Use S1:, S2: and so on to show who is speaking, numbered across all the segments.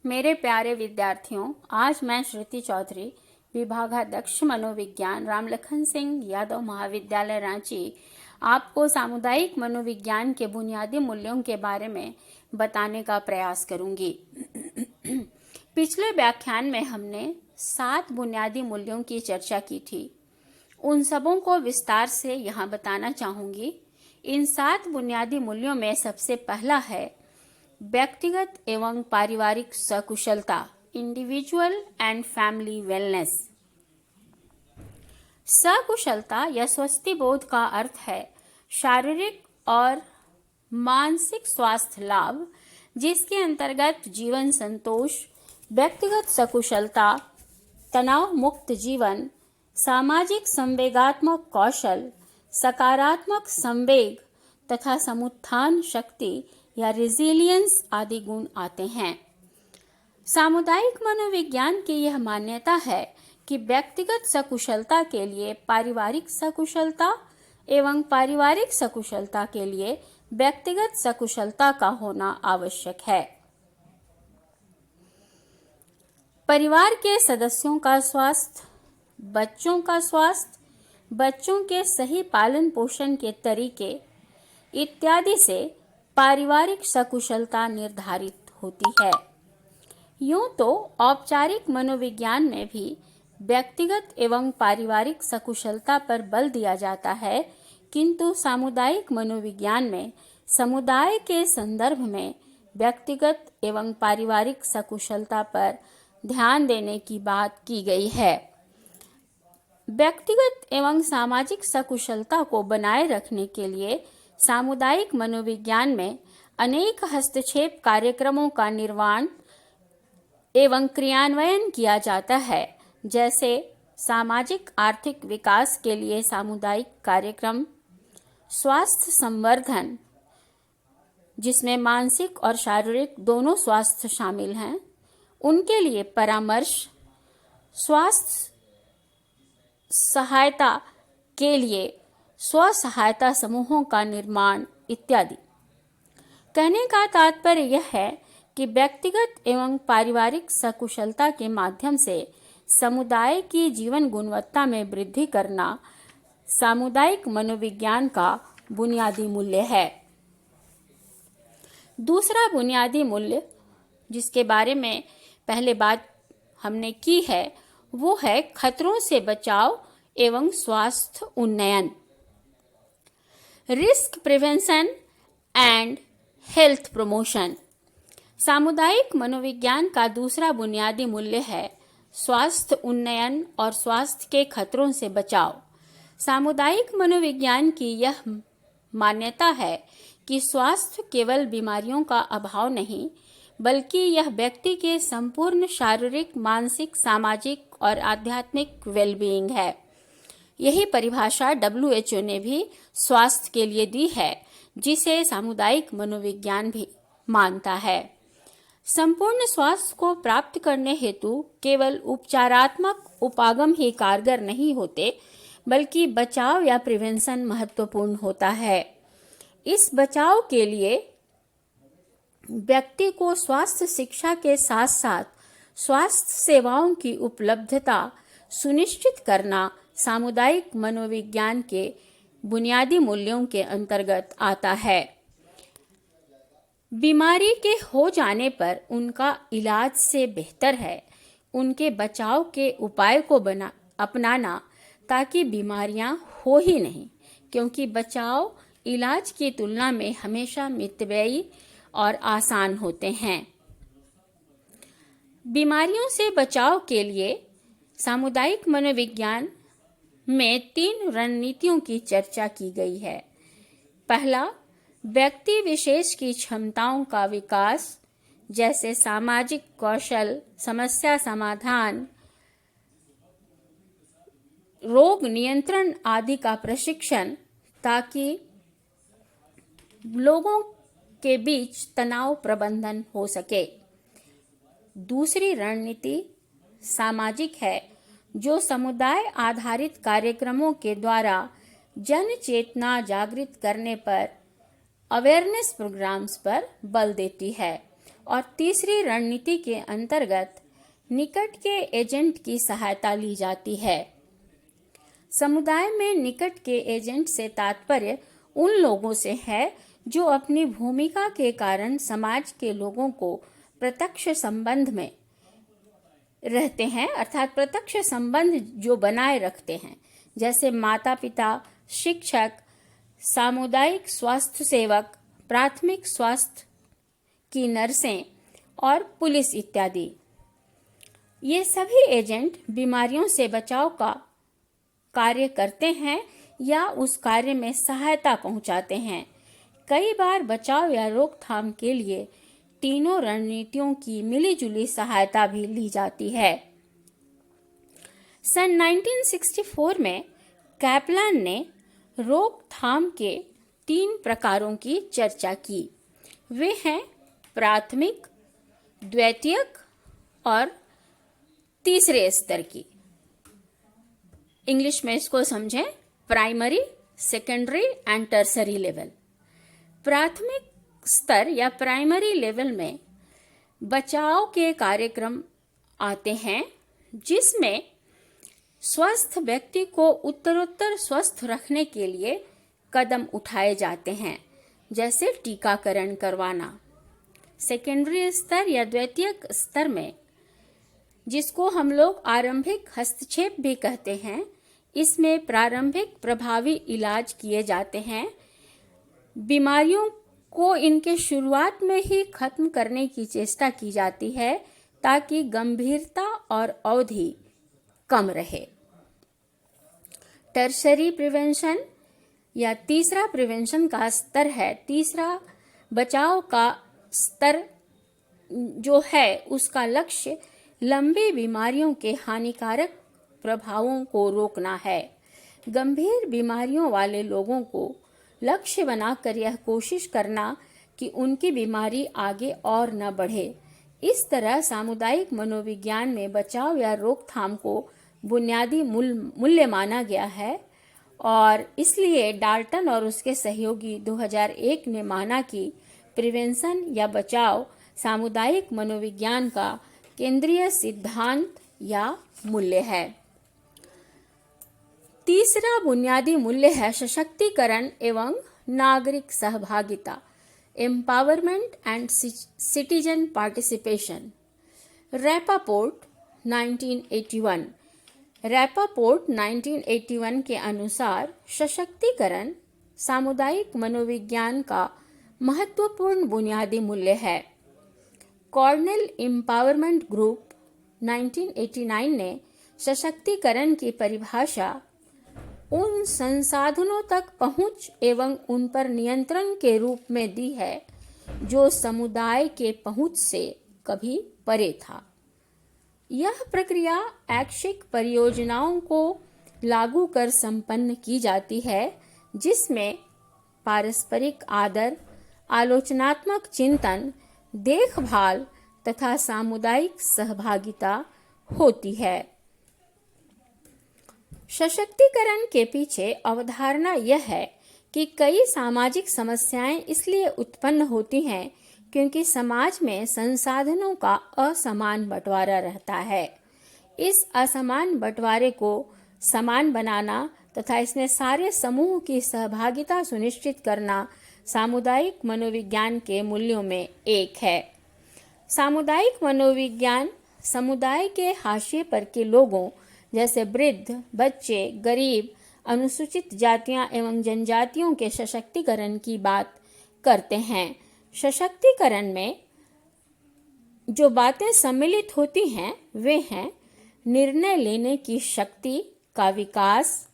S1: मेरे प्यारे विद्यार्थियों, आज मैं श्रुति चौधरी, विभागाध्यक्ष मनोविज्ञान, रामलखन सिंह यादव महाविद्यालय रांची, आपको सामुदायिक मनोविज्ञान के बुनियादी मूल्यों के बारे में बताने का प्रयास करूंगी। पिछले व्याख्यान में हमने 7 बुनियादी मूल्यों की चर्चा की थी। उन सबों को विस्तार से यहाँ बताना चाहूंगी। इन 7 बुनियादी मूल्यों में सबसे पहला है व्यक्तिगत एवं पारिवारिक सकुशलता, इंडिविजुअल एंड फैमिली वेलनेस। सकुशलता या स्वस्थि बोध का अर्थ है शारीरिक और मानसिक स्वास्थ्य लाभ, जिसके अंतर्गत जीवन संतोष, व्यक्तिगत सकुशलता, तनाव मुक्त जीवन, सामाजिक संवेगात्मक कौशल, सकारात्मक संवेग तथा समुत्थान शक्ति या रेजिलियंस आदि गुण आते हैं। सामुदायिक मनोविज्ञान की यह मान्यता है कि व्यक्तिगत सकुशलता के लिए पारिवारिक सकुशलता एवं पारिवारिक सकुशलता के लिए व्यक्तिगत सकुशलता का होना आवश्यक है। परिवार के सदस्यों का स्वास्थ्य, बच्चों का स्वास्थ्य, बच्चों के सही पालन पोषण के तरीके इत्यादि से पारिवारिक सकुशलता निर्धारित होती है। यूं तो औपचारिक मनोविज्ञान में भी व्यक्तिगत एवं पारिवारिक सकुशलता पर बल दिया जाता है, किंतु सामुदायिक मनोविज्ञान में समुदाय के संदर्भ में व्यक्तिगत एवं पारिवारिक सकुशलता पर ध्यान देने की बात की गई है। व्यक्तिगत एवं सामाजिक सकुशलता को बनाए रखने के लिए सामुदायिक मनोविज्ञान में अनेक हस्तक्षेप कार्यक्रमों का निर्माण एवं क्रियान्वयन किया जाता है, जैसे सामाजिक आर्थिक विकास के लिए सामुदायिक कार्यक्रम, स्वास्थ्य संवर्धन जिसमें मानसिक और शारीरिक दोनों स्वास्थ्य शामिल हैं, उनके लिए परामर्श, स्वास्थ्य सहायता के लिए स्व सहायता समूहों का निर्माण इत्यादि। कहने का तात्पर्य यह है कि व्यक्तिगत एवं पारिवारिक सकुशलता के माध्यम से समुदाय की जीवन गुणवत्ता में वृद्धि करना सामुदायिक मनोविज्ञान का बुनियादी मूल्य है। दूसरा बुनियादी मूल्य जिसके बारे में पहले बात हमने की है, वो है खतरों से बचाव एवं स्वास्थ्य उन्नयन, risk prevention and health promotion. सामुदायिक मनोविज्ञान का दूसरा बुनियादी मूल्य है स्वास्थ्य उन्नयन और स्वास्थ्य के खतरों से बचाव। सामुदायिक मनोविज्ञान की यह मान्यता है कि स्वास्थ्य केवल बीमारियों का अभाव नहीं, बल्कि यह व्यक्ति के संपूर्ण शारीरिक, मानसिक, सामाजिक और आध्यात्मिक वेलबीइंग है। यही परिभाषा WHO ने भी स्वास्थ्य के लिए दी है, जिसे सामुदायिक मनोविज्ञान भी मानता है। संपूर्ण स्वास्थ्य को प्राप्त करने हेतु केवल उपचारात्मक उपागम ही कारगर नहीं होते, बल्कि बचाव या प्रिवेंशन महत्वपूर्ण होता है। इस बचाव के लिए व्यक्ति को स्वास्थ्य शिक्षा के साथ साथ स्वास्थ्य सेवाओं की उपलब्धता सुनिश्चित करना सामुदायिक मनोविज्ञान के बुनियादी मूल्यों के अंतर्गत आता है। बीमारी के हो जाने पर उनका इलाज से बेहतर है उनके बचाव के उपाय को अपनाना, ताकि बीमारियां हो ही नहीं, क्योंकि बचाव इलाज की तुलना में हमेशा मितव्ययी और आसान होते हैं। बीमारियों से बचाव के लिए सामुदायिक मनोविज्ञान में 3 रणनीतियों की चर्चा की गई है। पहला, व्यक्ति विशेष की क्षमताओं का विकास, जैसे सामाजिक कौशल, समस्या समाधान, रोग नियंत्रण आदि का प्रशिक्षण, ताकि लोगों के बीच तनाव प्रबंधन हो सके। दूसरी रणनीति सामाजिक है, जो समुदाय आधारित कार्यक्रमों के द्वारा जन चेतना जागृत करने पर, अवेयरनेस प्रोग्राम्स पर बल देती है। और तीसरी रणनीति के अंतर्गत निकट के एजेंट की सहायता ली जाती है। समुदाय में निकट के एजेंट से तात्पर्य उन लोगों से है जो अपनी भूमिका के कारण समाज के लोगों को प्रत्यक्ष संबंध में रहते हैं, अर्थात प्रत्यक्ष संबंध जो बनाए रखते हैं, जैसे माता पिता, शिक्षक, सामुदायिक स्वास्थ्य सेवक, प्राथमिक स्वास्थ्य की नर्सें और पुलिस इत्यादि। ये सभी एजेंट बीमारियों से बचाव का कार्य करते हैं या उस कार्य में सहायता पहुंचाते हैं। कई बार बचाव या रोकथाम के लिए तीनों रणनीतियों की मिलीजुली सहायता भी ली जाती है। सन 1964 में कैपलान ने रोकथाम के 3 प्रकारों की चर्चा की। वे हैं प्राथमिक, द्वितीयक और तीसरे स्तर की। इंग्लिश में इसको समझें, primary, secondary and tertiary level. प्राथमिक स्तर या प्राइमरी लेवल में बचाव के कार्यक्रम आते हैं जिसमें स्वस्थ व्यक्ति को उत्तरोत्तर स्वस्थ रखने के लिए कदम उठाए जाते हैं, जैसे टीकाकरण करवाना। सेकेंडरी स्तर या द्वितीयक स्तर में, जिसको हम लोग आरंभिक हस्तक्षेप भी कहते हैं, इसमें प्रारंभिक प्रभावी इलाज किए जाते हैं। बीमारियों को इनके शुरुआत में ही खत्म करने की चेष्टा की जाती है ताकि गंभीरता और अवधि कम रहे। टर्शरी प्रिवेंशन या तीसरा प्रिवेंशन का स्तर है, तीसरा बचाव का स्तर जो है उसका लक्ष्य लंबी बीमारियों के हानिकारक प्रभावों को रोकना है। गंभीर बीमारियों वाले लोगों को लक्ष्य बनाकर यह कोशिश करना कि उनकी बीमारी आगे और न बढ़े। इस तरह सामुदायिक मनोविज्ञान में बचाव या रोकथाम को बुनियादी मूल्य माना गया है और इसलिए डाल्टन और उसके सहयोगी 2001 ने माना कि प्रिवेंशन या बचाव सामुदायिक मनोविज्ञान का केंद्रीय सिद्धांत या मूल्य है। तीसरा बुनियादी मूल्य है सशक्तिकरण एवं नागरिक सहभागिता, एम्पावरमेंट एंड सिटीजन पार्टिसिपेशन। रैपापोर्ट 1981 के अनुसार सशक्तिकरण सामुदायिक मनोविज्ञान का महत्वपूर्ण बुनियादी मूल्य है। कॉर्नेल एम्पावरमेंट ग्रुप 1989 ने सशक्तिकरण की परिभाषा उन संसाधनों तक पहुंच एवं उन पर नियंत्रण के रूप में दी है जो समुदाय के पहुंच से कभी परे था। यह प्रक्रिया ऐच्छिक परियोजनाओं को लागू कर संपन्न की जाती है जिसमें पारस्परिक आदर, आलोचनात्मक चिंतन, देखभाल तथा सामुदायिक सहभागिता होती है। सशक्तिकरण के पीछे अवधारणा यह है कि कई सामाजिक समस्याएं इसलिए उत्पन्न होती हैं क्योंकि समाज में संसाधनों का असमान बंटवारा रहता है। इस असमान बंटवारे को समान बनाना तथा इसमें सारे समूह की सहभागिता सुनिश्चित करना सामुदायिक मनोविज्ञान के मूल्यों में एक है। सामुदायिक मनोविज्ञान समुदाय के हाशिए पर के लोगों जैसे वृद्ध, बच्चे, गरीब, अनुसूचित जातियां एवं जनजातियों के सशक्तिकरण की बात करते हैं। सशक्तिकरण में जो बातें सम्मिलित होती हैं वे हैं निर्णय लेने की शक्ति का विकास,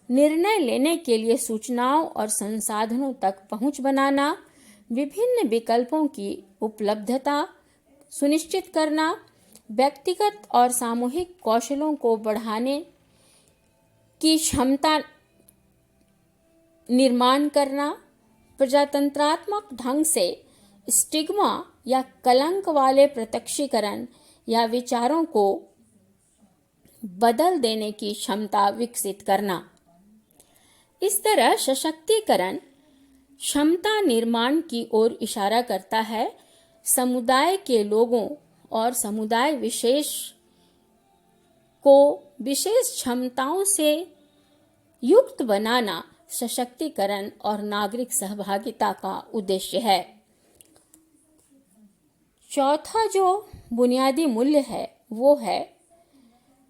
S1: निर्णय लेने के लिए सूचनाओं और संसाधनों तक पहुंच बनाना, विभिन्न विकल्पों की उपलब्धता सुनिश्चित करना, व्यक्तिगत और सामूहिक कौशलों को बढ़ाने की क्षमता निर्माण करना, प्रजातंत्रात्मक ढंग से स्टिग्मा या कलंक वाले प्रत्यक्षीकरण या विचारों को बदल देने की क्षमता विकसित करना। इस तरह सशक्तिकरण क्षमता निर्माण की ओर इशारा करता है समुदाय के लोगों और समुदाय विशेष को विशेष क्षमताओं से युक्त बनाना सशक्तिकरण और नागरिक सहभागिता का उद्देश्य है। चौथा जो बुनियादी मूल्य है वो है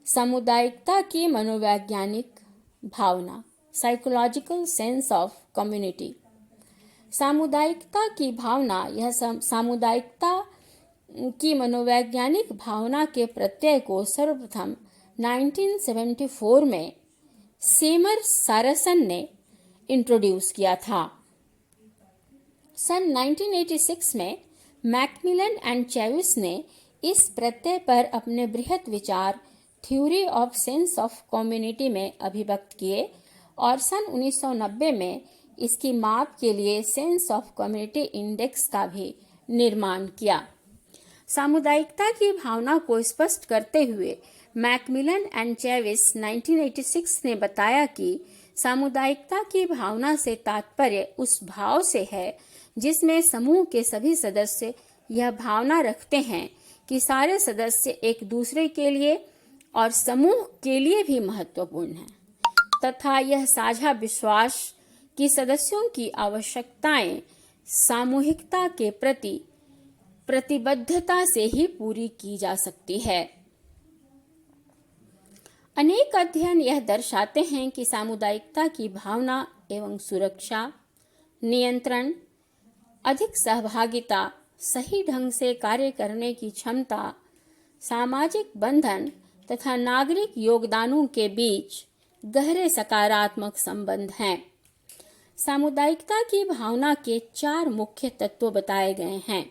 S1: सामुदायिकता की मनोवैज्ञानिक भावना, साइकोलॉजिकल सेंस ऑफ कम्युनिटी। सामुदायिकता की भावना, यह सामुदायिकता की मनोवैज्ञानिक भावना के प्रत्यय को सर्वप्रथम 1974 में सेमर सारसन ने इंट्रोड्यूस किया था। सन 1986 में मैकमिलन एंड चेविस ने इस प्रत्यय पर अपने बृहत विचार theory of sense of community में अभिव्यक्त किए और सन 1990 में इसकी माप के लिए सेंस ऑफ कम्युनिटी इंडेक्स का भी निर्माण किया। सामुदायिकता की भावना को स्पष्ट करते हुए मैकमिलन एंड चेविस 1986 ने बताया कि सामुदायिकता की भावना से तात्पर्य उस भाव से है जिसमें समूह के सभी सदस्य यह भावना रखते हैं कि सारे सदस्य एक दूसरे के लिए और समूह के लिए भी महत्वपूर्ण हैं, तथा यह साझा विश्वास कि सदस्यों की आवश्यकताएं सामूहिकता के प्रति प्रतिबद्धता से ही पूरी की जा सकती है। अनेक अध्ययन यह दर्शाते हैं कि सामुदायिकता की भावना एवं सुरक्षा, नियंत्रण, अधिक सहभागिता, सही ढंग से कार्य करने की क्षमता, सामाजिक बंधन तथा नागरिक योगदानों के बीच गहरे सकारात्मक संबंध हैं। सामुदायिकता की भावना के 4 मुख्य तत्व बताए गए हैं।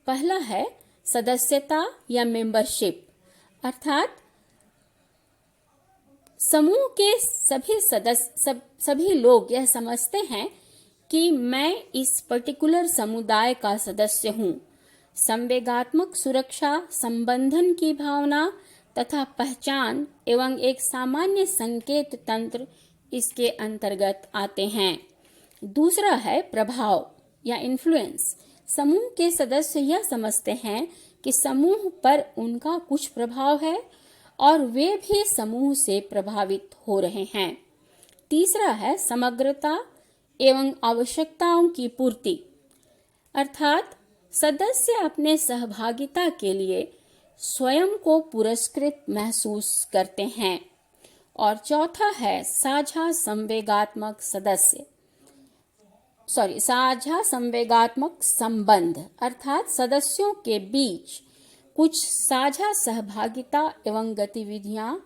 S1: पहला है सदस्यता या मेंबरशिप, अर्थात समूह के सभी लोग यह समझते हैं कि मैं इस पर्टिकुलर समुदाय का सदस्य हूँ। संवेगात्मक सुरक्षा, संबंधन की भावना तथा पहचान एवं एक सामान्य संकेत तंत्र इसके अंतर्गत आते हैं। दूसरा है प्रभाव या इन्फ्लुएंस। समूह के सदस्य यह समझते हैं कि समूह पर उनका कुछ प्रभाव है और वे भी समूह से प्रभावित हो रहे हैं। तीसरा है समग्रता एवं आवश्यकताओं की पूर्ति, अर्थात सदस्य अपने सहभागिता के लिए स्वयं को पुरस्कृत महसूस करते हैं। और चौथा है साझा संवेगात्मक संबंध, अर्थात सदस्यों के बीच कुछ साझा सहभागिता एवं गतिविधियां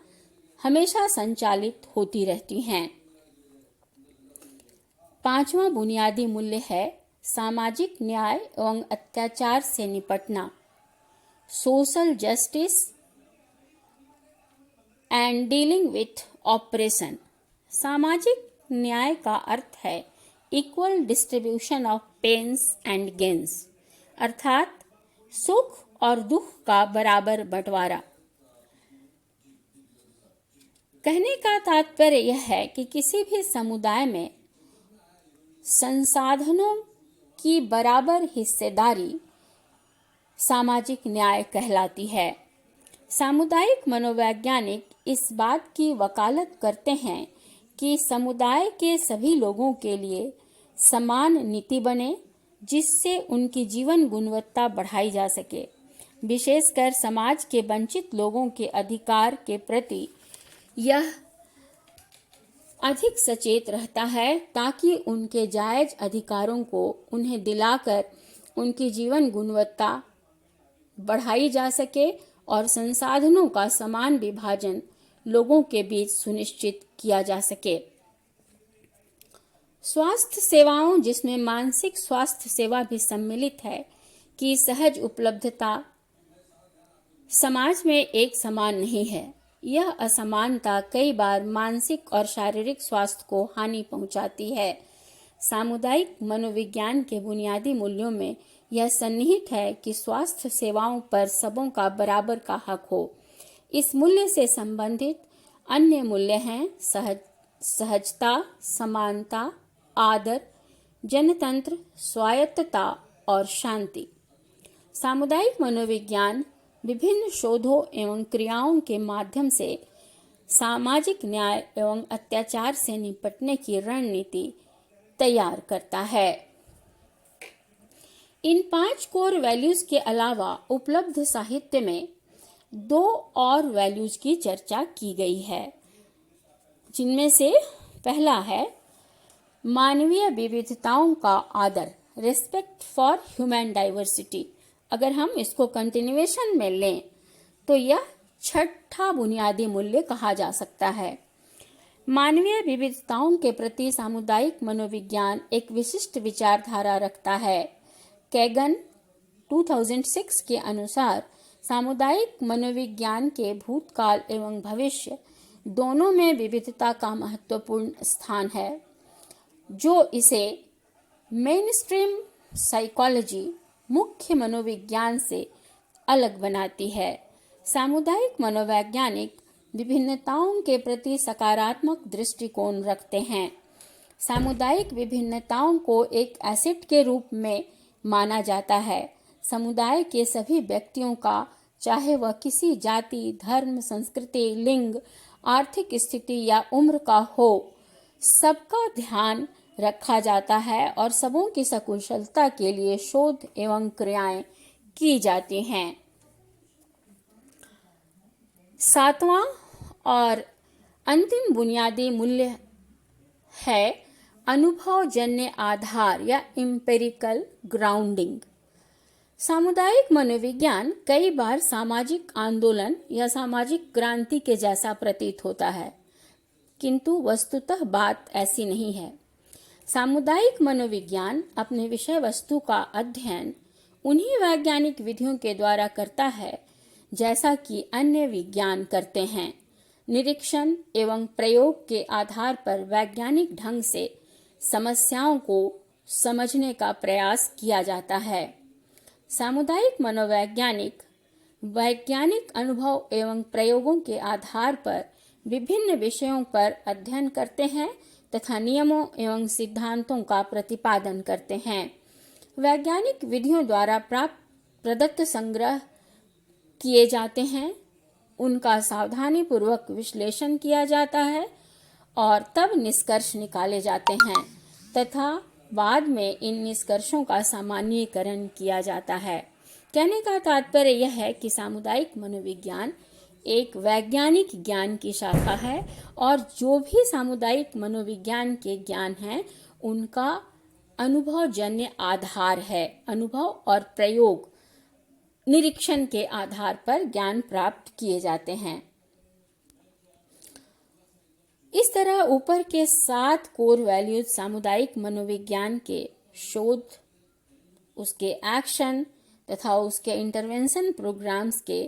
S1: हमेशा संचालित होती रहती हैं। 5वां बुनियादी मूल्य है सामाजिक न्याय एवं अत्याचार से निपटना, social justice and dealing with oppression. सामाजिक न्याय का अर्थ है equal distribution of pains and gains, अर्थात सुख और दुख का बराबर बंटवारा। कहने का तात्पर्य यह है कि किसी भी समुदाय में संसाधनों की बराबर हिस्सेदारी सामाजिक न्याय कहलाती है। सामुदायिक मनोवैज्ञानिक इस बात की वकालत करते हैं कि समुदाय के सभी लोगों के लिए समान नीति बने जिससे उनकी जीवन गुणवत्ता बढ़ाई जा सके। विशेषकर समाज के वंचित लोगों के अधिकार के प्रति यह अधिक सचेत रहता है ताकि उनके जायज अधिकारों को उन्हें दिलाकर उनकी जीवन गुणवत्ता बढ़ाई जा सके और संसाधनों का समान विभाजन लोगों के बीच सुनिश्चित किया जा सके। स्वास्थ्य सेवाओं, जिसमें मानसिक स्वास्थ्य सेवा भी सम्मिलित है, की सहज उपलब्धता समाज में एक समान नहीं है। यह असमानता कई बार मानसिक और शारीरिक स्वास्थ्य को हानि पहुंचाती है। सामुदायिक मनोविज्ञान के बुनियादी मूल्यों में यह सन्निहित है कि स्वास्थ्य सेवाओं पर सबों का बराबर का हक हो। इस मूल्य से संबंधित अन्य मूल्य हैं सहजता, समानता, आदर, जनतंत्र, स्वायत्तता और शांति। सामुदायिक मनोविज्ञान विभिन्न शोधों एवं क्रियाओं के माध्यम से सामाजिक न्याय एवं अत्याचार से निपटने की रणनीति तैयार करता है। इन 5 कोर वैल्यूज के अलावा उपलब्ध साहित्य में 2 और वैल्यूज की चर्चा की गई है, जिनमें से पहला है मानवीय विविधताओं का आदर, रिस्पेक्ट फॉर ह्यूमन डाइवर्सिटी। अगर हम इसको कंटिन्यूएशन में लें तो यह छठा बुनियादी मूल्य कहा जा सकता है। मानवीय विविधताओं के प्रति सामुदायिक मनोविज्ञान एक विशिष्ट विचारधारा रखता है। कैगन 2006 के अनुसार सामुदायिक मनोविज्ञान के भूतकाल एवं भविष्य दोनों में विविधता का महत्वपूर्ण स्थान है, जो इसे मेनस्ट्रीम साइकोलॉजी, मुख्य मनोविज्ञान से अलग बनाती है। सामुदायिक मनोवैज्ञानिक विभिन्नताओं के प्रति सकारात्मक दृष्टिकोण रखते हैं। सामुदायिक विभिन्नताओं को एक एसेट के रूप में माना जाता है। समुदाय के सभी व्यक्तियों का, चाहे वह किसी जाति, धर्म, संस्कृति, लिंग, आर्थिक स्थिति या उम्र का हो, सबका ध्यान रखा जाता है और सबों की सकुशलता के लिए शोध एवं क्रियाएं की जाती हैं। 7वां और अंतिम बुनियादी मूल्य है अनुभवजन्य आधार या एम्पिरिकल ग्राउंडिंग। सामुदायिक मनोविज्ञान कई बार सामाजिक आंदोलन या सामाजिक क्रांति के जैसा प्रतीत होता है, किंतु वस्तुतः बात ऐसी नहीं है। सामुदायिक मनोविज्ञान अपने विषय वस्तु का अध्ययन उन्हीं वैज्ञानिक विधियों के द्वारा करता है जैसा कि अन्य विज्ञान करते हैं। निरीक्षण एवं प्रयोग के आधार पर वैज्ञानिक ढंग से समस्याओं को समझने का प्रयास किया जाता है। सामुदायिक मनोवैज्ञानिक वैज्ञानिक अनुभव एवं प्रयोगों के आधार पर विभिन्न विषयों पर अध्ययन करते हैं तथा नियमों एवं सिद्धांतों का प्रतिपादन करते हैं। वैज्ञानिक विधियों द्वारा प्राप्त प्रदत्त संग्रह किए जाते हैं, उनका सावधानी पूर्वक विश्लेषण किया जाता है और तब निष्कर्ष निकाले जाते हैं तथा बाद में इन निष्कर्षों का सामान्यीकरण किया जाता है। कहने का तात्पर्य यह है कि सामुदायिक मनोविज्ञान एक वैज्ञानिक ज्ञान की शाखा है और जो भी सामुदायिक मनोविज्ञान के ज्ञान हैं उनका अनुभवजन्य आधार है। अनुभव और प्रयोग, निरीक्षण के आधार पर ज्ञान प्राप्त किए जाते हैं। इस तरह ऊपर के 7 कोर वैल्यूज सामुदायिक मनोविज्ञान के शोध, उसके एक्शन तथा उसके इंटरवेंशन प्रोग्राम्स के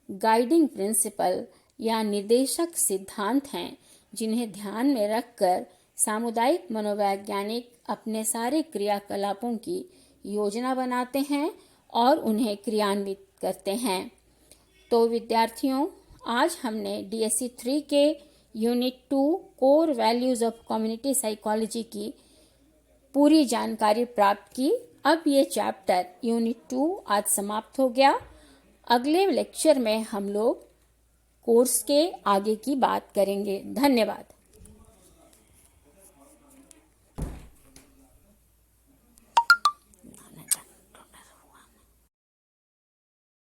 S1: गाइडिंग प्रिंसिपल या निर्देशक सिद्धांत हैं, जिन्हें ध्यान में रखकर सामुदायिक मनोवैज्ञानिक अपने सारे क्रियाकलापों की योजना बनाते हैं और उन्हें क्रियान्वित करते हैं। तो विद्यार्थियों, आज हमने DSC 3 के unit 2 core values of community psychology की पूरी जानकारी प्राप्त की। अब ये चैप्टर यूनिट 2 आज समाप्त हो गया। अगले लेक्चर में हम लोग कोर्स के आगे की बात करेंगे। धन्यवाद।